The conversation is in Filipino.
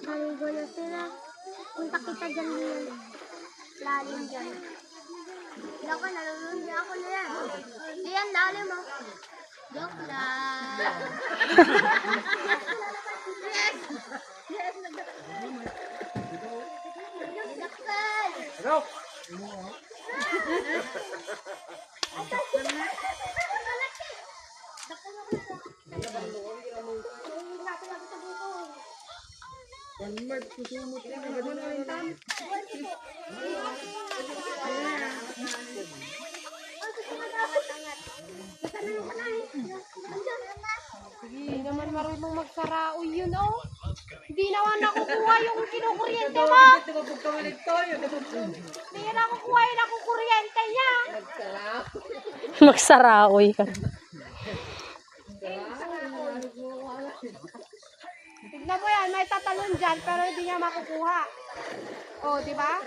Maligo na sila. Punta kita dyan din. Lalim dyan. Ako, nalulun din ako na yan. Diyan, lalim mo. Joke lang. Yes! Yes! Nagdakal! Ano? Mark, susumot na naman. Hindi naman marunong magsarao yun, oh. Hindi naman nakukuha yung kinukuryente mo. Hindi na nakukuha yung nakukuryente niya. Magsaraoy ka. Tignan mo yan, may tatalon dyan, pero hindi niya makukuha. Oh, di ba?